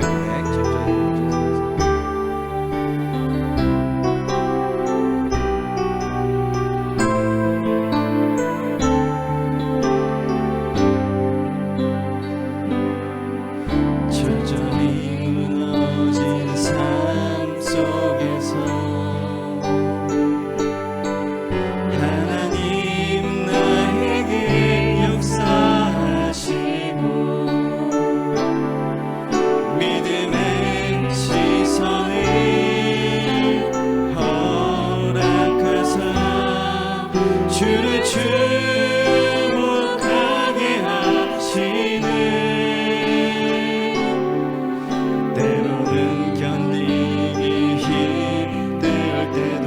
고백 철저히 무너진 삶에서. 철저히 무너진 삶 속에서 하나님 나에게 역사하시고 믿음의 시선을 허락하사 주를 주목하게 하시는 때로는 견디기 힘들 때도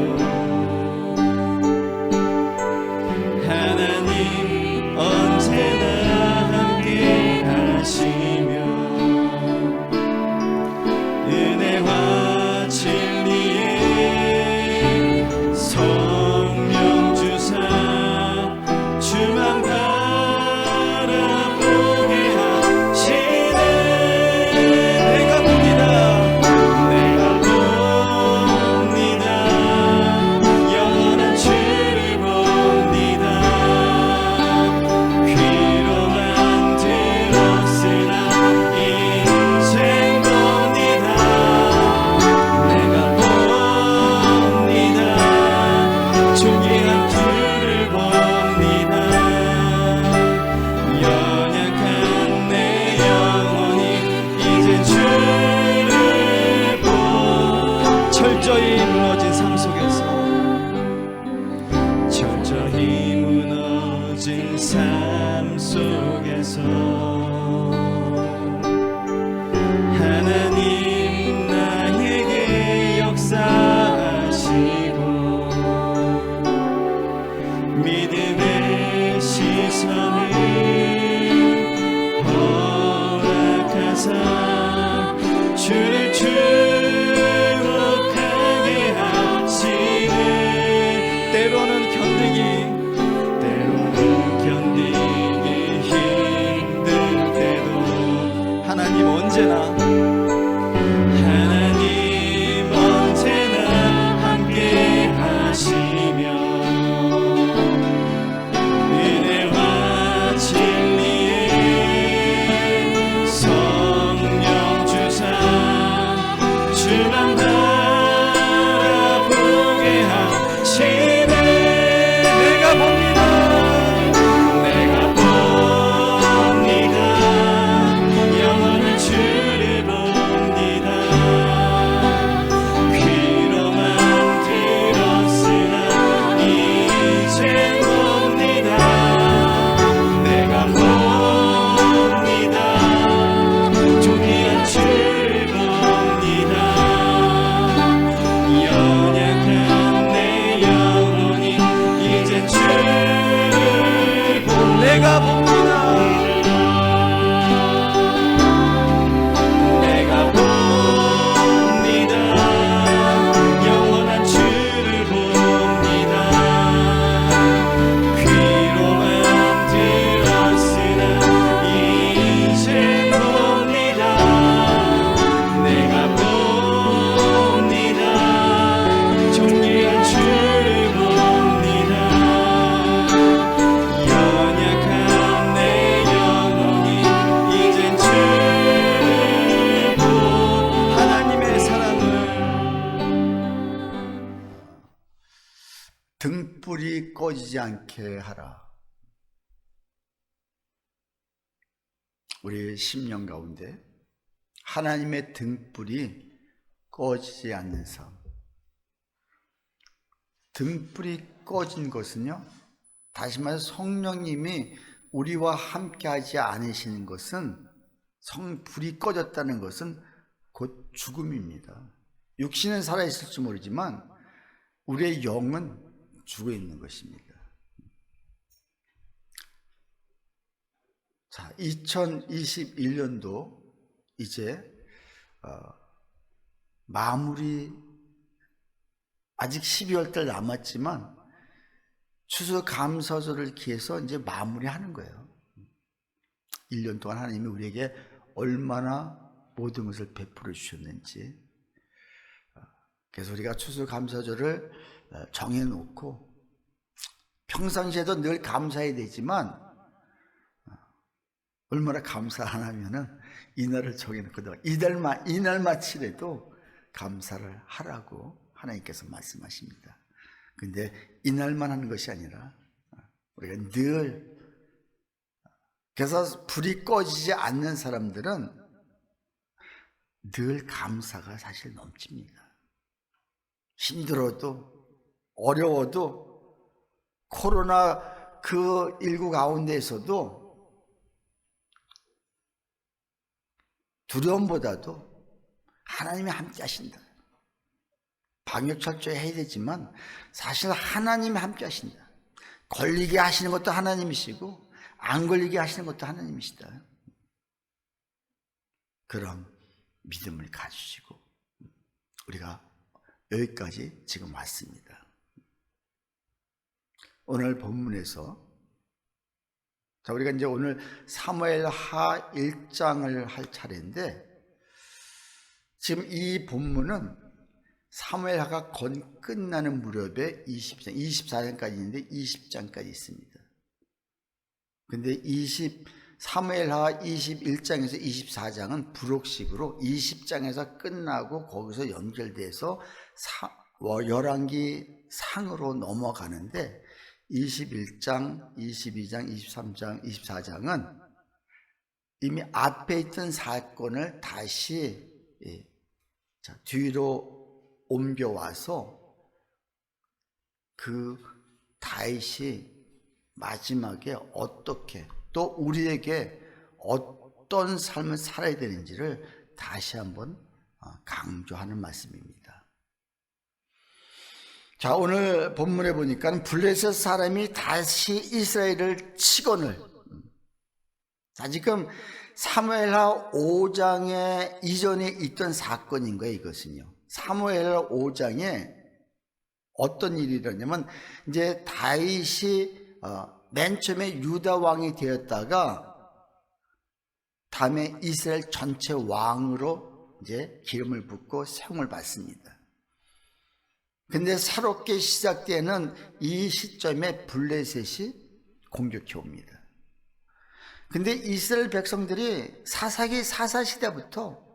하나님 언제나 함께 하시며 은혜와 진리의 성령 주사 주만 바라보게 하시네. 내가 봅니다. 내가 봅니다. 영원한 주를 봅니다. 귀로만 들었으나 이젠 봅니다. 내가 봅니다. 존귀한 주를 봅니다. 연약한 내 영혼이 이제 주를 철저히 무너진 삶 속에서 철저히 무너진 삶 속에서 하나님 나에게 역사하시고 믿음의 시선을 허락하사 주를 주목하게 하시네. 때로는 견디기 힘들 때도 하나님 언제나 함께 하시며 은혜와 진리의 성령 주사 주만 바라보게 하시네. 내가 봅니다. 내가 봅니다. 영원한 주를 봅니다. 귀로만 들었으나 이제 봅니다. 내가 봅니다. 존귀한 주를 봅니다. 연약한 내 영혼이 이제 주를 내가 봅니다. 내가 봅니다. 영원한 주를 봅니다. 귀로만 들었으나 이제 봅니다. 내가 봅니다. 존귀한 주를 봅니다. 연약한 내 영혼이 이젠 주를 하나님의 사랑을 등불이 꺼지지 않게 하라. 우리 심령 가운데 하나님의 등불이 꺼지지 않는 삶. 등불이 꺼진 것은요, 다시 말해서 성령님이 우리와 함께 하지 않으시는 것은, 불이 꺼졌다는 것은 곧 죽음입니다. 육신은 살아있을지 모르지만 우리의 영은 죽어 있는 것입니다. 자, 2021년도 이제 마무리, 아직 12월 달 남았지만 추수감사절을 기해서 이제 마무리하는 거예요. 1년 동안 하나님이 우리에게 얼마나 모든 것을 베풀어 주셨는지. 그래서 우리가 추수감사절을 정해놓고 평상시에도 늘 감사해야 되지만 얼마나 감사 안 하면은 이날을 정해놓고 이날마치라도 감사를 하라고 하나님께서 말씀하십니다. 근데 이날만 하는 것이 아니라 우리가 늘, 그래서 불이 꺼지지 않는 사람들은 늘 감사가 사실 넘칩니다. 힘들어도 어려워도 코로나 그 19 가운데에서도 두려움보다도 하나님이 함께 하신다. 방역 철저히 해야 되지만 사실 하나님이 함께 하신다. 걸리게 하시는 것도 하나님이시고 안 걸리게 하시는 것도 하나님이시다. 그런 믿음을 가지시고 우리가 여기까지 지금 왔습니다. 오늘 본문에서 우리가 이제 오늘 사무엘하 1장을 할 차례인데, 지금 이 본문은 사무엘하가 곧 끝나는 무렵에 24장까지 있는데 20장까지 있습니다. 근데 사무엘하 21장에서 24장은 부록식으로 20장에서 끝나고 거기서 연결돼서 열왕기 상으로 넘어가는데 21장, 22장, 23장, 24장은 이미 앞에 있던 사건을 다시 뒤로 옮겨와서 그 다윗이 마지막에 어떻게 또 우리에게 어떤 삶을 살아야 되는지를 다시 한번 강조하는 말씀입니다. 자, 오늘 본문에 보니까 블레셋 사람이 다시 이스라엘을 치거늘. 자, 지금 사무엘하 5장에 이전에 있던 사건인 거예요, 이것은요. 사무엘하 5장에 어떤 일이 일어나냐면, 이제 다윗이 맨 처음에 유다 왕이 되었다가 다음에 이스라엘 전체 왕으로 이제 기름을 붓고 세움을 받습니다. 근데 새롭게 시작되는 이 시점에 블레셋이 공격해 옵니다. 근데 이스라엘 백성들이 사사기 사사시대부터,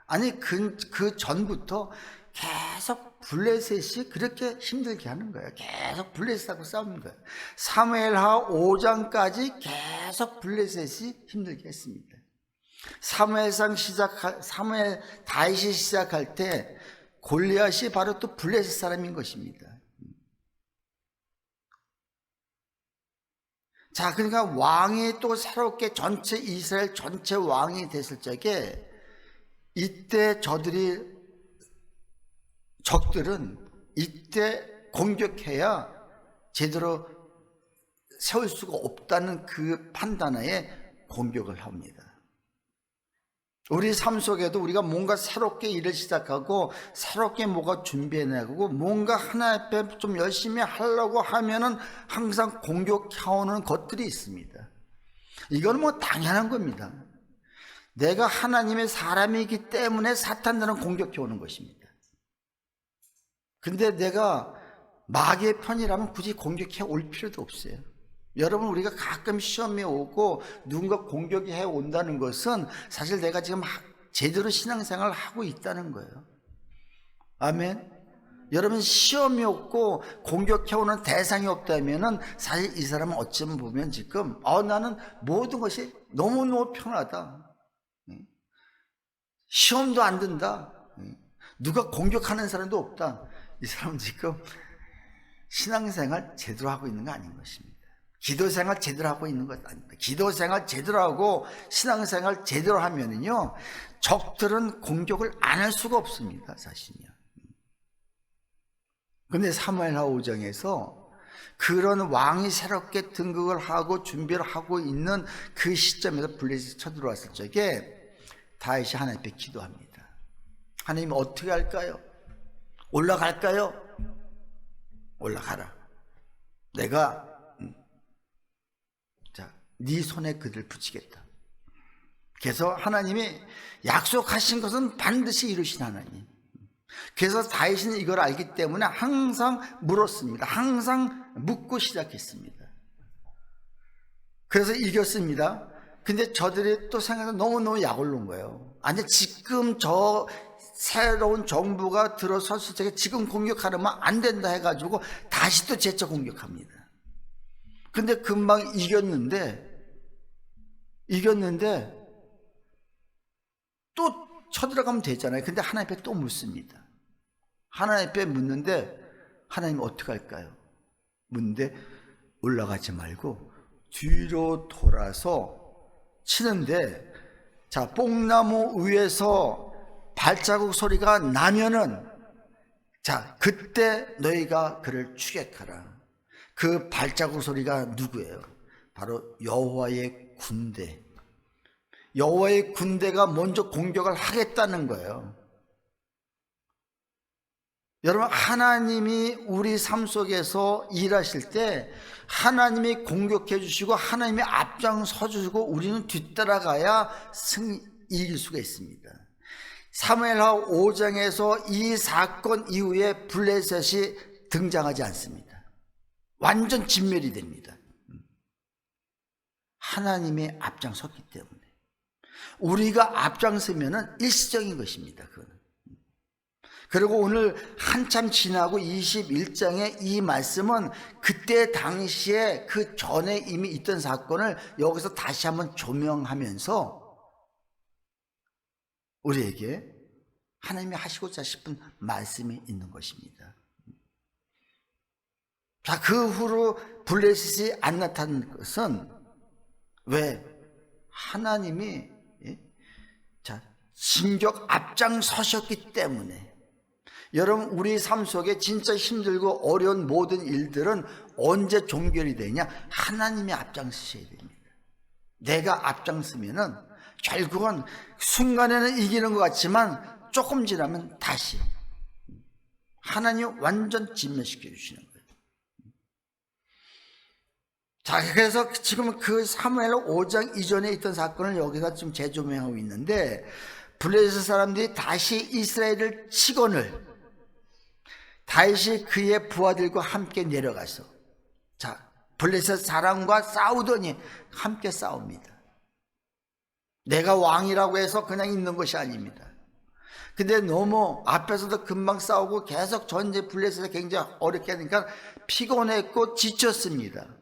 아니 그 전부터 계속 블레셋이 그렇게 힘들게 하는 거예요. 계속 블레셋하고 싸우는 거예요. 사무엘하 5장까지 계속 블레셋이 힘들게 했습니다. 사무엘 다윗이 시작할 때 골리앗이 바로 또 블레셋 사람인 것입니다. 자, 그러니까 왕이 또 새롭게 전체 이스라엘 전체 왕이 됐을 적에 이때 적들은 이때 공격해야 제대로 세울 수가 없다는 그 판단하에 공격을 합니다. 우리 삶 속에도 우리가 뭔가 새롭게 일을 시작하고 새롭게 뭐가 준비해내고 뭔가 하나 앞에 좀 열심히 하려고 하면은 항상 공격해오는 것들이 있습니다. 이건 뭐 당연한 겁니다. 내가 하나님의 사람이기 때문에 사탄들은 공격해오는 것입니다. 근데 내가 마귀의 편이라면 굳이 공격해 올 필요도 없어요. 여러분, 우리가 가끔 시험에 오고 누군가 공격이 해 온다는 것은 사실 내가 지금 제대로 신앙생활을 하고 있다는 거예요. 아멘. 여러분, 시험이 없고 공격해 오는 대상이 없다면은 사실 이 사람은 어쩌면 보면 지금 나는 모든 것이 너무너무 편하다. 시험도 안 든다. 누가 공격하는 사람도 없다. 이 사람은 지금 신앙생활 제대로 하고 있는 거 아닌 것입니다. 기도생활 제대로 하고 있는 것 아닙니다. 기도생활 제대로 하고 신앙생활 제대로 하면은요, 적들은 공격을 안 할 수가 없습니다, 사실은요. 근데 사무엘하 5장에서 그런 왕이 새롭게 등극을 하고 준비를 하고 있는 그 시점에서 블레셋이 쳐들어왔을 적에 다윗이 하나님 앞에 기도합니다. 하나님 어떻게 할까요? 올라갈까요? 올라가라. 내가 네 손에 그들 붙이겠다. 그래서 하나님이 약속하신 것은 반드시 이루신 하나님. 그래서 다윗은 이걸 알기 때문에 항상 물었습니다. 항상 묻고 시작했습니다. 그래서 이겼습니다. 근데 저들이 또 생각해서 너무너무 약을 놓은 거예요. 아니, 지금 저 새로운 정부가 들어섰을 때 지금 공격하려면 안 된다 해가지고 다시 또 재차 공격합니다. 근데 금방 이겼는데 또 쳐들어가면 되잖아요. 근데 하나님 앞에 또 묻습니다. 하나님 앞에 묻는데 하나님 어떻게 할까요? 묻는데 올라가지 말고 뒤로 돌아서 치는데, 자, 뽕나무 위에서 발자국 소리가 나면은, 자, 그때 너희가 그를 추격하라. 그 발자국 소리가 누구예요? 바로 여호와의 군대. 여호와의 군대가 먼저 공격을 하겠다는 거예요. 여러분, 하나님이 우리 삶 속에서 일하실 때 하나님이 공격해 주시고 하나님이 앞장서 주시고 우리는 뒤따라가야 이길 수가 있습니다. 사무엘하 5장에서 이 사건 이후에 블레셋이 등장하지 않습니다. 완전 진멸이 됩니다. 하나님이 앞장섰기 때문에. 우리가 앞장서면 일시적인 것입니다. 그거는. 그리고 오늘 한참 지나고 21장의 이 말씀은 그때 당시에 그 전에 이미 있던 사건을 여기서 다시 한번 조명하면서 우리에게 하나님이 하시고자 싶은 말씀이 있는 것입니다. 자, 그 후로 블레셋이 안 나타난 것은 왜? 하나님이 자, 진격 앞장서셨기 때문에. 여러분, 우리 삶 속에 진짜 힘들고 어려운 모든 일들은 언제 종결이 되냐? 하나님이 앞장서셔야 됩니다. 내가 앞장서면은 결국은 순간에는 이기는 것 같지만 조금 지나면 다시 하나님이 완전 진멸시켜 주시는 거예요. 자, 그래서 지금 그 사무엘 5장 이전에 있던 사건을 여기서 지금 재조명하고 있는데, 블레셋 사람들이 다시 이스라엘을 치거늘 다윗이 그의 부하들과 함께 내려가서, 자, 블레셋 사람과 싸우더니 함께 싸웁니다. 내가 왕이라고 해서 그냥 있는 것이 아닙니다. 근데 너무 앞에서도 금방 싸우고 계속 전제 블레셋이 굉장히 어렵게 하니까 피곤했고 지쳤습니다.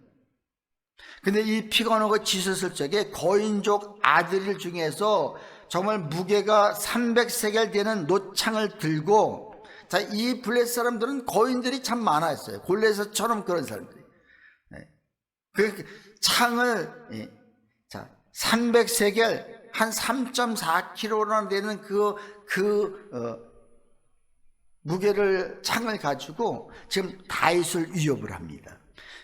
근데 이 피곤하고 지쳤을 적에 거인족 아들 중에서 정말 무게가 300세겔 되는 노창을 들고, 자, 이 블레셋 사람들은 거인들이 참 많았어요. 골레셋처럼 그런 사람들이. 그 창을, 자, 300세겔 한 3.4kg나 되는 무게를 창을 가지고 지금 다윗을 위협을 합니다.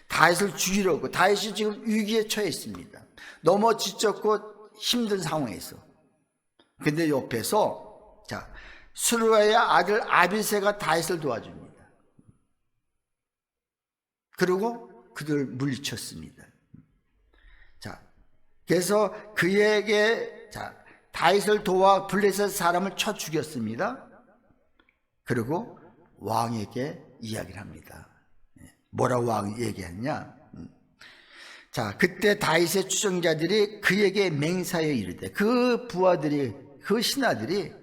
다윗을 죽이려고. 다윗이 지금 위기에 처해 있습니다. 너무 지쳤고 힘든 상황에서. 근데 옆에서, 자, 수르야의 아들 아비새가 다윗을 도와줍니다. 그리고 그들 물리쳤습니다. 자, 그래서 그에게, 자, 다윗을 도와 블레셋 사람을 쳐 죽였습니다. 그리고 왕에게 이야기를 합니다. 뭐라고 왕이 얘기했냐? 자, 그때 다윗의 추종자들이 그에게 맹사에 이르되, 그 부하들이, 그 신하들이,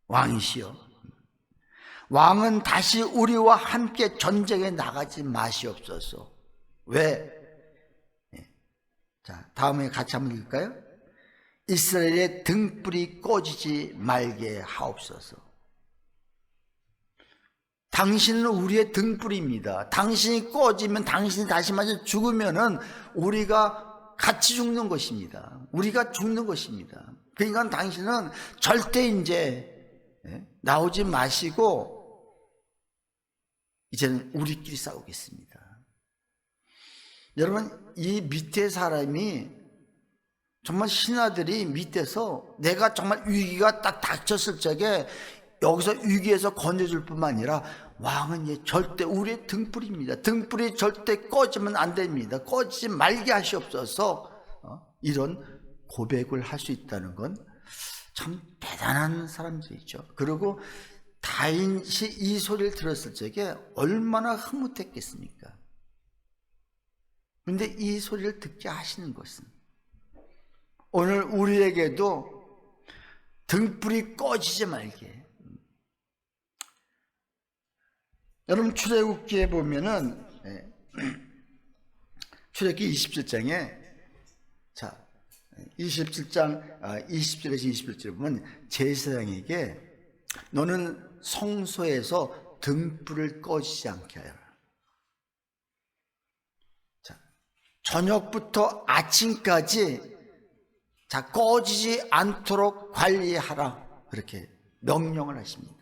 왕이시여, 왕은 다시 우리와 함께 전쟁에 나가지 마시옵소서. 왜? 자, 다음에 같이 한번 읽을까요? 이스라엘의 등불이 꺼지지 말게 하옵소서. 당신은 우리의 등불입니다. 당신이 꺼지면, 당신이 다시 맞아 죽으면은 우리가 같이 죽는 것입니다. 우리가 죽는 것입니다. 그러니까 당신은 절대 이제 나오지 마시고 이제는 우리끼리 싸우겠습니다. 여러분, 이 밑에 사람이 정말 신하들이 밑에서 내가 정말 위기가 딱 닥쳤을 적에 여기서 위기에서 건져줄 뿐만 아니라 왕은 이제 절대 우리의 등불입니다. 등불이 절대 꺼지면 안 됩니다. 꺼지지 말게 하시옵소서. 이런 고백을 할 수 있다는 건 참 대단한 사람들이죠. 그리고 다윗이 이 소리를 들었을 적에 얼마나 흐뭇했겠습니까? 그런데 이 소리를 듣게 하시는 것은 오늘 우리에게도 등불이 꺼지지 말게. 여러분 출애굽기에 보면은 출애굽기 27장에 자 27장 20절에서 21절에 보면 제사장에게 너는 성소에서 등불을 꺼지지 않게 하여라. 자, 저녁부터 아침까지 자 꺼지지 않도록 관리하라. 그렇게 명령을 하십니다.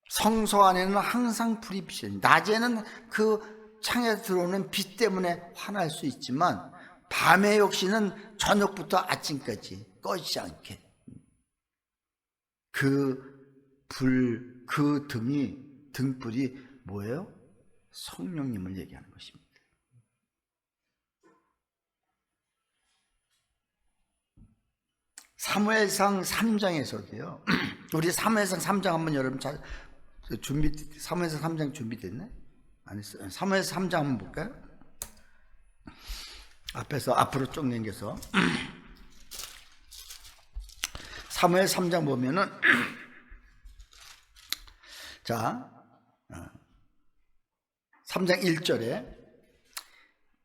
성소 안에는 항상 불이 비쳐요. 낮에는 그 창에 들어오는 빛 때문에 환할 수 있지만 밤의 역시는 저녁부터 아침까지 꺼지지 않게 그 등불이 뭐예요? 성령님을 얘기하는 것입니다. 사무엘상 3장에서도요. 우리 사무엘상 3장 한번 여러분 잘 사무엘상 3장 준비됐네? 안 했어요. 사무엘상 3장 한번 볼까요? 앞으로 쭉 넘겨서 사무엘 3장 보면은 자 3장 1절에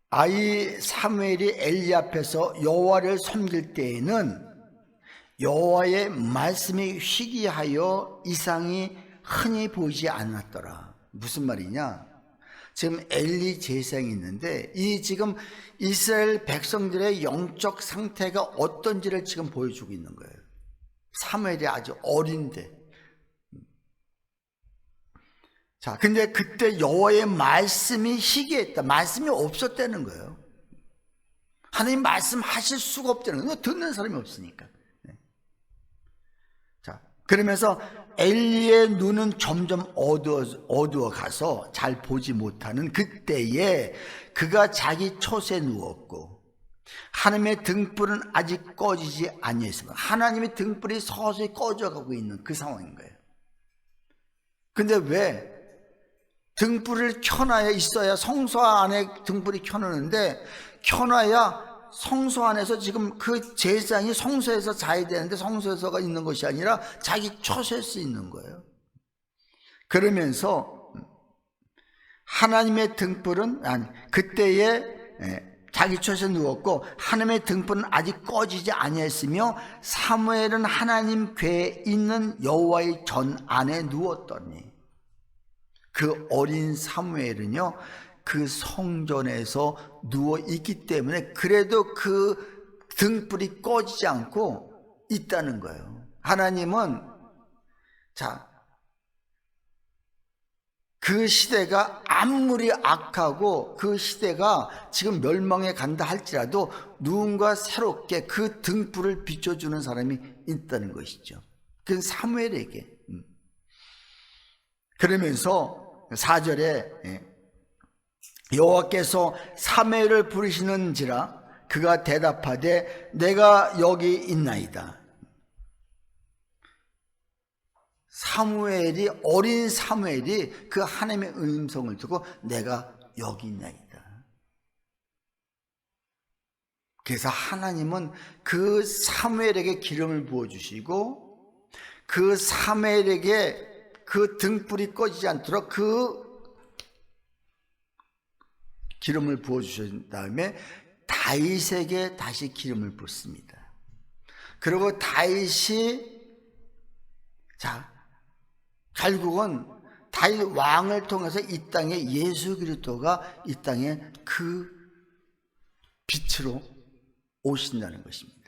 아이 사무엘이 엘리 앞에서 여호와를 섬길 때에는 여호와의 말씀이 희귀하여 이상이 흔히 보이지 않았더라. 무슨 말이냐? 지금 엘리 제사장이 있는데 이 지금 이스라엘 백성들의 영적 상태가 어떤지를 지금 보여주고 있는 거예요. 사무엘이 아주 어린데. 자, 근데 그때 여호와의 말씀이 희귀했다. 말씀이 없었다는 거예요. 하나님 말씀하실 수가 없다는 거예요. 듣는 사람이 없으니까. 자, 그러면서 엘리의 눈은 점점 어두워 가서 잘 보지 못하는 그때에 그가 자기 촛에 누웠고 하나님의 등불은 아직 꺼지지 아니했습니다. 하나님의 등불이 서서히 꺼져가고 있는 그 상황인 거예요. 근데 왜 등불을 켜놔야 있어야 성소 안에 등불이 켜놓는데 켜놔야 성소 안에서 지금 그 제사장이 성소에서 자야 되는데 성소에서가 있는 것이 아니라 자기 촛에 수 있는 거예요. 그러면서 하나님의 등불은 그때에 자기 촛에 누웠고 하나님의 등불은 아직 꺼지지 아니했으며 사무엘은 하나님 궤에 있는 여호와의 전 안에 누웠더니 그 어린 사무엘은요 그 성전에서 누워 있기 때문에 그래도 그 등불이 꺼지지 않고 있다는 거예요. 하나님은 자, 그 시대가 아무리 악하고 그 시대가 지금 멸망에 간다 할지라도 누군가 새롭게 그 등불을 비춰주는 사람이 있다는 것이죠. 그건 사무엘에게. 그러면서 4절에 여호와께서 사무엘을 부르시는지라 그가 대답하되 내가 여기 있나이다. 사무엘이 어린 사무엘이 그 하나님의 음성을 듣고 내가 여기 있나이다. 그래서 하나님은 그 사무엘에게 기름을 부어주시고 그 사무엘에게 그 등불이 꺼지지 않도록 그 기름을 부어주신 다음에 다윗에게 다시 기름을 붓습니다. 그리고 다윗이 결국은 다윗 왕을 통해서 이 땅에 예수 그리스도가 이 땅에 그 빛으로 오신다는 것입니다.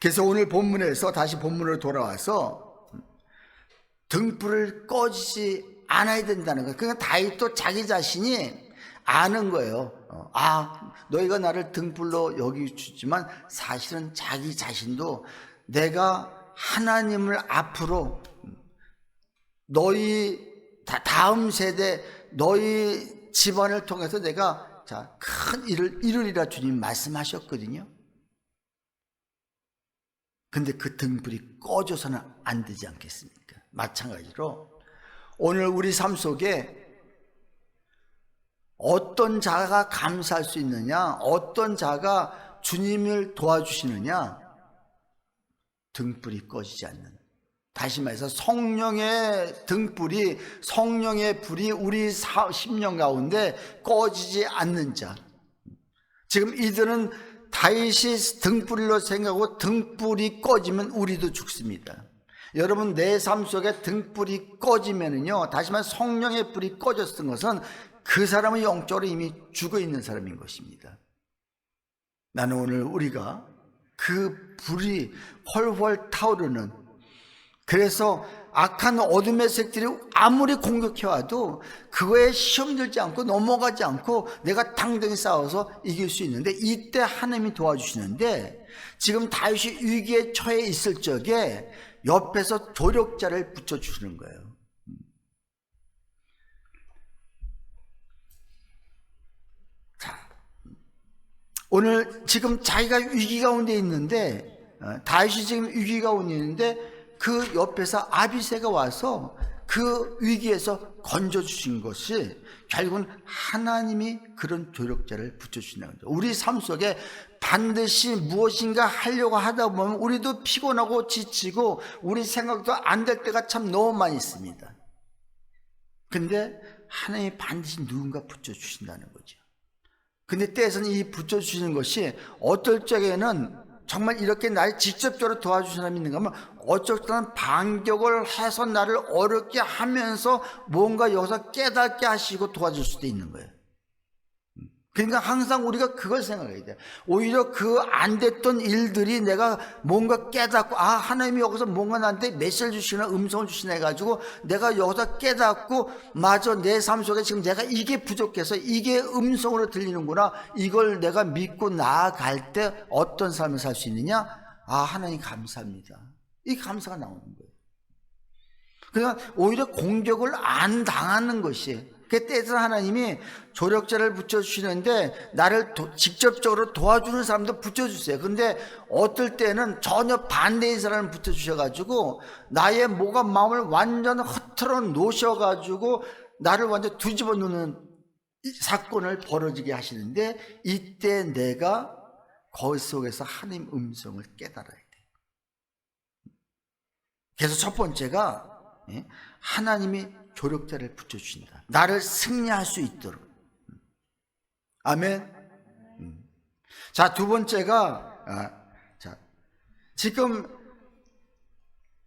그래서 오늘 본문에서 다시 본문으로 돌아와서 등불을 꺼지지 않아야 된다는 거예요. 그러니까 다윗도 자기 자신이 아는 거예요. 너희가 나를 등불로 여기주지만 사실은 자기 자신도 내가 하나님을 앞으로 너희 다음 세대 너희 집안을 통해서 내가 자, 큰 일을 이루리라 주님 말씀하셨거든요. 근데 그 등불이 꺼져서는 안 되지 않겠습니까? 마찬가지로 오늘 우리 삶 속에 어떤 자가 감사할 수 있느냐, 어떤 자가 주님을 도와주시느냐, 등불이 꺼지지 않는, 다시 말해서 성령의 등불이, 성령의 불이 우리 심령 가운데 꺼지지 않는 자. 지금 이들은 다윗이 등불로 생각하고 등불이 꺼지면 우리도 죽습니다. 여러분, 내 삶 속에 등불이 꺼지면은요, 다시 말해 성령의 불이 꺼졌던 것은 그 사람은 영적으로 이미 죽어 있는 사람인 것입니다. 나는 오늘 우리가 그 불이 훨훨 타오르는, 그래서 악한 어둠의 색들이 아무리 공격해와도 그거에 시험 들지 않고 넘어가지 않고 내가 당당히 싸워서 이길 수 있는데, 이때 하나님이 도와주시는데, 지금 다윗이 위기에 처해 있을 적에 옆에서 조력자를 붙여주시는 거예요. 자, 오늘 지금 자기가 위기 가운데 있는데, 다윗이 지금 위기 가운데 있는데 그 옆에서 아비새가 와서 그 위기에서 건져주신 것이 결국은 하나님이 그런 조력자를 붙여주신다는 거죠. 우리 삶 속에 반드시 무엇인가 하려고 하다 보면 우리도 피곤하고 지치고 우리 생각도 안 될 때가 참 너무 많이 있습니다. 근데 하나님이 반드시 누군가 붙여주신다는 거죠. 근데 때에서는 이 붙여주시는 것이 어떨 적에는 정말 이렇게 나를 직접적으로 도와주신 사람이 있는가 하면 어쩔 때는 반격을 해서 나를 어렵게 하면서 뭔가 여기서 깨닫게 하시고 도와줄 수도 있는 거예요. 그러니까 항상 우리가 그걸 생각해야 돼요. 오히려 그 안 됐던 일들이 내가 뭔가 깨닫고, 아, 하나님이 여기서 뭔가 나한테 메시지를 주시나 음성을 주시나 해가지고 내가 여기서 깨닫고, 맞아, 내 삶 속에 지금 내가 이게 부족해서 이게 음성으로 들리는구나, 이걸 내가 믿고 나아갈 때 어떤 삶을 살 수 있느냐? 아, 하나님 감사합니다. 이 감사가 나오는 거예요. 그러니까 오히려 공격을 안 당하는 것이, 그때에서 하나님이 조력자를 붙여주시는데 나를 직접적으로 도와주는 사람도 붙여주세요. 근데 어떨 때는 전혀 반대인 사람을 붙여주셔가지고 나의 뭐가 마음을 완전 흐트러 놓으셔가지고 나를 완전 뒤집어 놓는 사건을 벌어지게 하시는데, 이때 내가 거기 속에서 하나님 음성을 깨달아야 돼요. 그래서 첫 번째가 하나님이 조력자를 붙여주신다. 나를 승리할 수 있도록. 아멘. 자, 두 번째가, 지금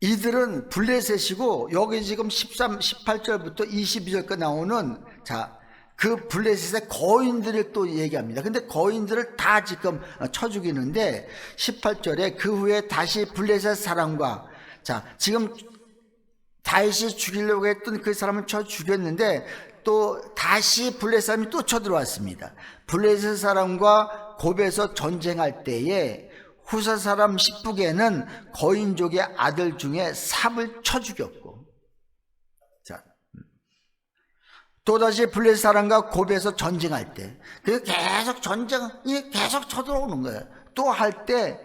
이들은 블레셋이고, 여기 지금 18절부터 22절까지 나오는, 그 블레셋의 거인들을 또 얘기합니다. 근데 거인들을 다 지금 쳐 죽이는데, 18절에 그 후에 다시 블레셋 사람과, 지금 다윗이 죽이려고 했던 그 사람을 쳐 죽였는데 또 다시 블레셋 사람이 또 쳐들어왔습니다. 블레셋 사람과 곱에서 전쟁할 때에 후사 사람 십북에는 거인족의 아들 중에 삽을 쳐 죽였고, 또다시 블레셋 사람과 곱에서 전쟁할 때 계속 전쟁이 계속 쳐들어오는 거예요. 또 할 때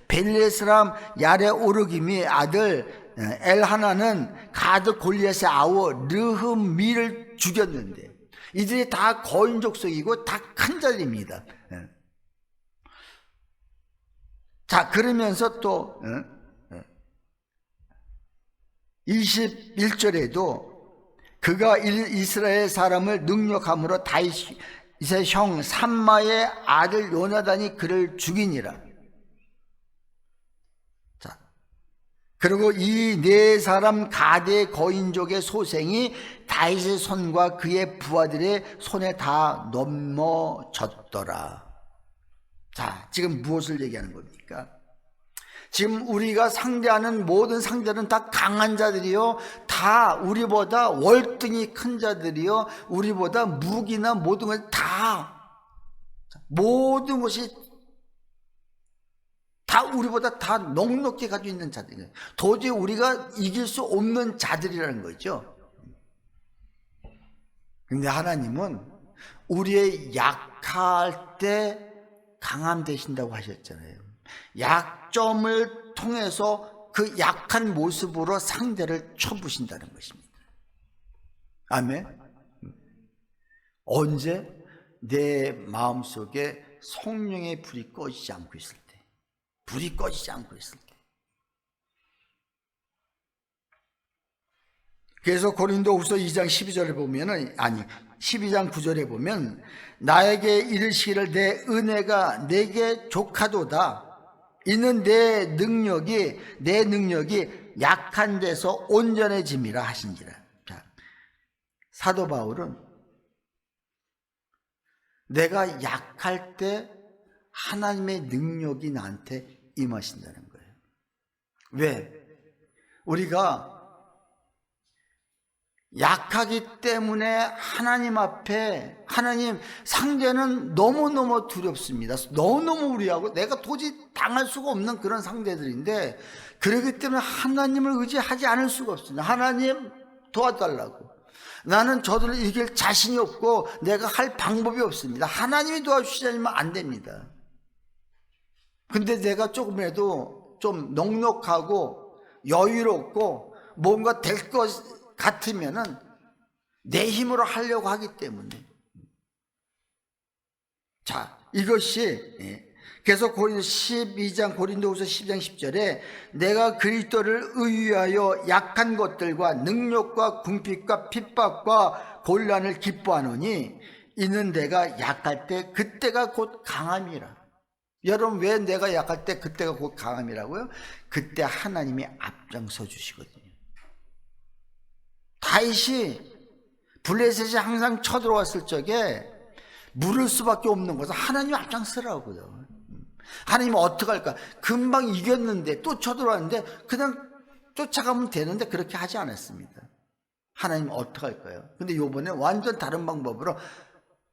벨리의 사람 야레 오르김이 아들 엘하나는 가드 골리앗의 아우 르흠미를 죽였는데, 이들이 다 거인 족속이고 다 큰 자들입니다. 자, 그러면서 또 21절에도 그가 이스라엘 사람을 능력함으로 다윗의 형 삼마의 아들 요나단이 그를 죽이니라. 그리고 이 네 사람 가대 거인족의 소생이 다윗의 손과 그의 부하들의 손에 다 넘어졌더라. 자, 지금 무엇을 얘기하는 겁니까? 지금 우리가 상대하는 모든 상대는 다 강한 자들이요, 다 우리보다 월등히 큰 자들이요, 우리보다 무기나 모든 걸 모든 것이 다 우리보다 다 넉넉히 가지고 있는 자들이에요. 도저히 우리가 이길 수 없는 자들이라는 거죠. 근데 하나님은 우리의 약할 때 강함 되신다고 하셨잖아요. 약점을 통해서 그 약한 모습으로 상대를 쳐부신다는 것입니다. 아멘. 언제? 내 마음속에 성령의 불이 꺼지지 않고 있을 때, 불이 꺼지지 않고 있을 때. 그래서 고린도후서 2장 12절에 보면은, 아니 12장 9절에 보면, 나에게 이르시기를 내 은혜가 내게 족하도다. 이는 내 능력이 약한 데서 온전해짐이라 하신지라. 자, 사도 바울은 내가 약할 때 하나님의 능력이 나한테 임하신다는 거예요. 왜? 우리가 약하기 때문에 하나님 앞에, 하나님 상대는 너무너무 두렵습니다. 너무너무 우리하고 내가 도저히 당할 수가 없는 그런 상대들인데, 그렇기 때문에 하나님을 의지하지 않을 수가 없습니다. 하나님 도와달라고. 나는 저들을 이길 자신이 없고 내가 할 방법이 없습니다. 하나님이 도와주시지 않으면 안 됩니다. 근데 내가 조금이라도 좀 넉넉하고 여유롭고 뭔가 될 것 같으면은 내 힘으로 하려고 하기 때문에. 자, 이것이 그래서 고린도후서 12장 10절에 내가 그리스도를 의유하여 약한 것들과 능력과 궁핍과 핍박과 곤란을 기뻐하노니 이는 내가 약할 때 그때가 곧 강함이라. 여러분, 왜 내가 약할 때 그때가 곧 강함이라고요? 그때 하나님이 앞장서 주시거든요. 다윗이 블레셋이 항상 쳐들어왔을 적에 물을 수밖에 없는 것은 하나님이 앞장서라고요. 하나님은 어떡할까? 금방 이겼는데 또 쳐들어왔는데 그냥 쫓아가면 되는데 그렇게 하지 않았습니다. 하나님은 어떡할까요? 근데 이번에 완전 다른 방법으로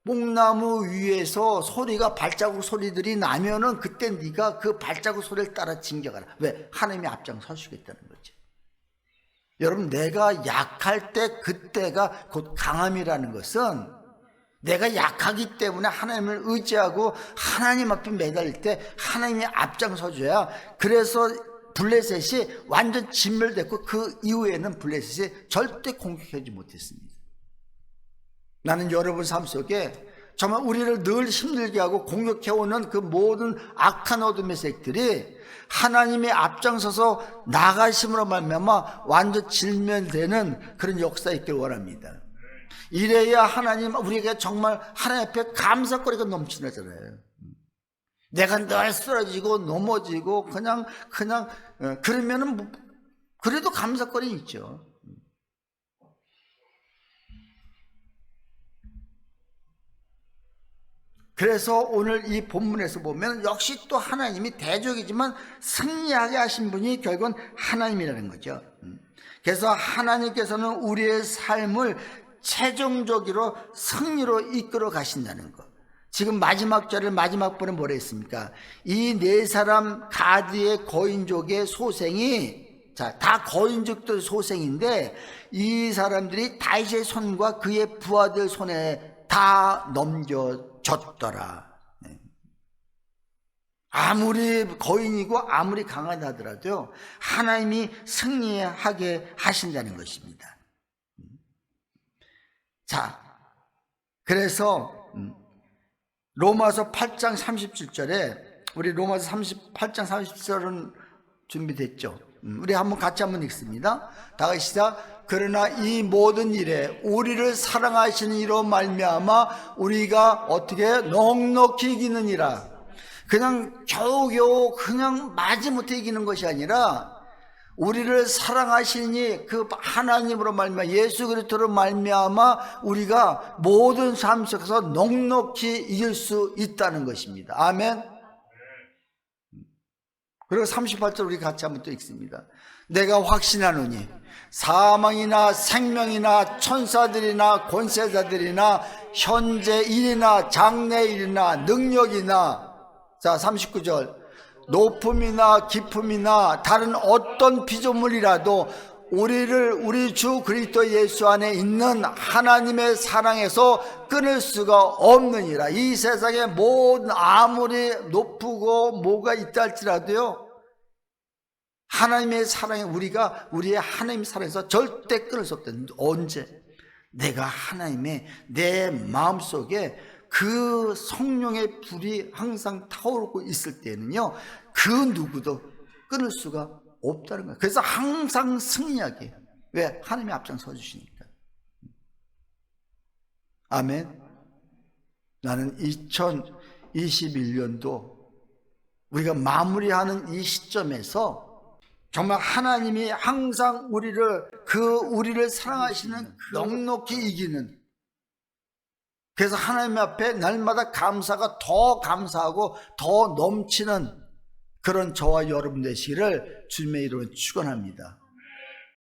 뽕나무 위에서 소리가 발자국 소리들이 나면은 그때 네가 그 발자국 소리를 따라 진격하라. 왜? 하나님이 앞장서시겠다는 거죠. 여러분, 내가 약할 때 그때가 곧 강함이라는 것은 내가 약하기 때문에 하나님을 의지하고 하나님 앞에 매달릴 때 하나님이 앞장서줘야, 그래서 블레셋이 완전 진멸됐고 그 이후에는 블레셋이 절대 공격하지 못했습니다. 나는 여러분 삶 속에 정말 우리를 늘 힘들게 하고 공격해오는 그 모든 악한 어둠의 색들이 하나님의 앞장서서 나가심으로 말미암아 완전 진멸되는 그런 역사 있길 원합니다. 이래야 하나님, 우리가 정말 하나님 앞에 감사거리가 넘치잖아요. 내가 늘 쓰러지고 넘어지고 그러면은 그래도 감사거리 있죠. 그래서 오늘 이 본문에서 보면 역시 또 하나님이 대적이지만 승리하게 하신 분이 결국은 하나님이라는 거죠. 그래서 하나님께서는 우리의 삶을 최종적으로 승리로 이끌어 가신다는 것. 지금 마지막 절을 마지막 번에 뭐라 했습니까? 이 네 사람 가드의 거인족의 소생이, 자, 다 거인족들 소생인데 이 사람들이 다윗의 손과 그의 부하들 손에 다 넘겨졌더라. 아무리 거인이고 아무리 강하다 하더라도 하나님이 승리하게 하신다는 것입니다. 자, 그래서 로마서 8장 37절에, 우리 로마서 8장 37절은 준비됐죠? 우리 같이 한번 읽습니다. 다 같이 시작. 그러나 이 모든 일에 우리를 사랑하시는 이로 말미암아 우리가 어떻게 넉넉히 이기느니라. 그냥 겨우겨우 그냥 마지못해 이기는 것이 아니라 우리를 사랑하시니 그 하나님으로 말미암아 예수 그리스도로 말미암아 우리가 모든 삶 속에서 넉넉히 이길 수 있다는 것입니다. 아멘. 그리고 38절 우리 같이 한번 또 읽습니다. 내가 확신하노니 사망이나 생명이나 천사들이나 권세자들이나 현재 일이나 장래 일이나 능력이나, 자 39절, 높음이나 깊음이나 다른 어떤 피조물이라도 우리 주 그리스도 예수 안에 있는 하나님의 사랑에서 끊을 수가 없느니라. 이 세상에 모든 아무리 높고 뭐가 있다 할지라도요, 하나님의 사랑에 우리의 하나님의 사랑에서 절대 끊을 수 없다. 언제? 내가 하나님의 내 마음속에 그 성령의 불이 항상 타오르고 있을 때는요, 그 누구도 끊을 수가 없다는 거예요. 그래서 항상 승리하게 해요. 왜? 하나님이 앞장서 주시니까. 아멘. 나는 2021년도 우리가 마무리하는 이 시점에서 정말 하나님이 항상 우리를 사랑하시는 넉넉히 이기는, 그래서 하나님 앞에 날마다 감사가 더 감사하고 더 넘치는 그런 저와 여러분 되시기를 주님의 이름으로 축원합니다.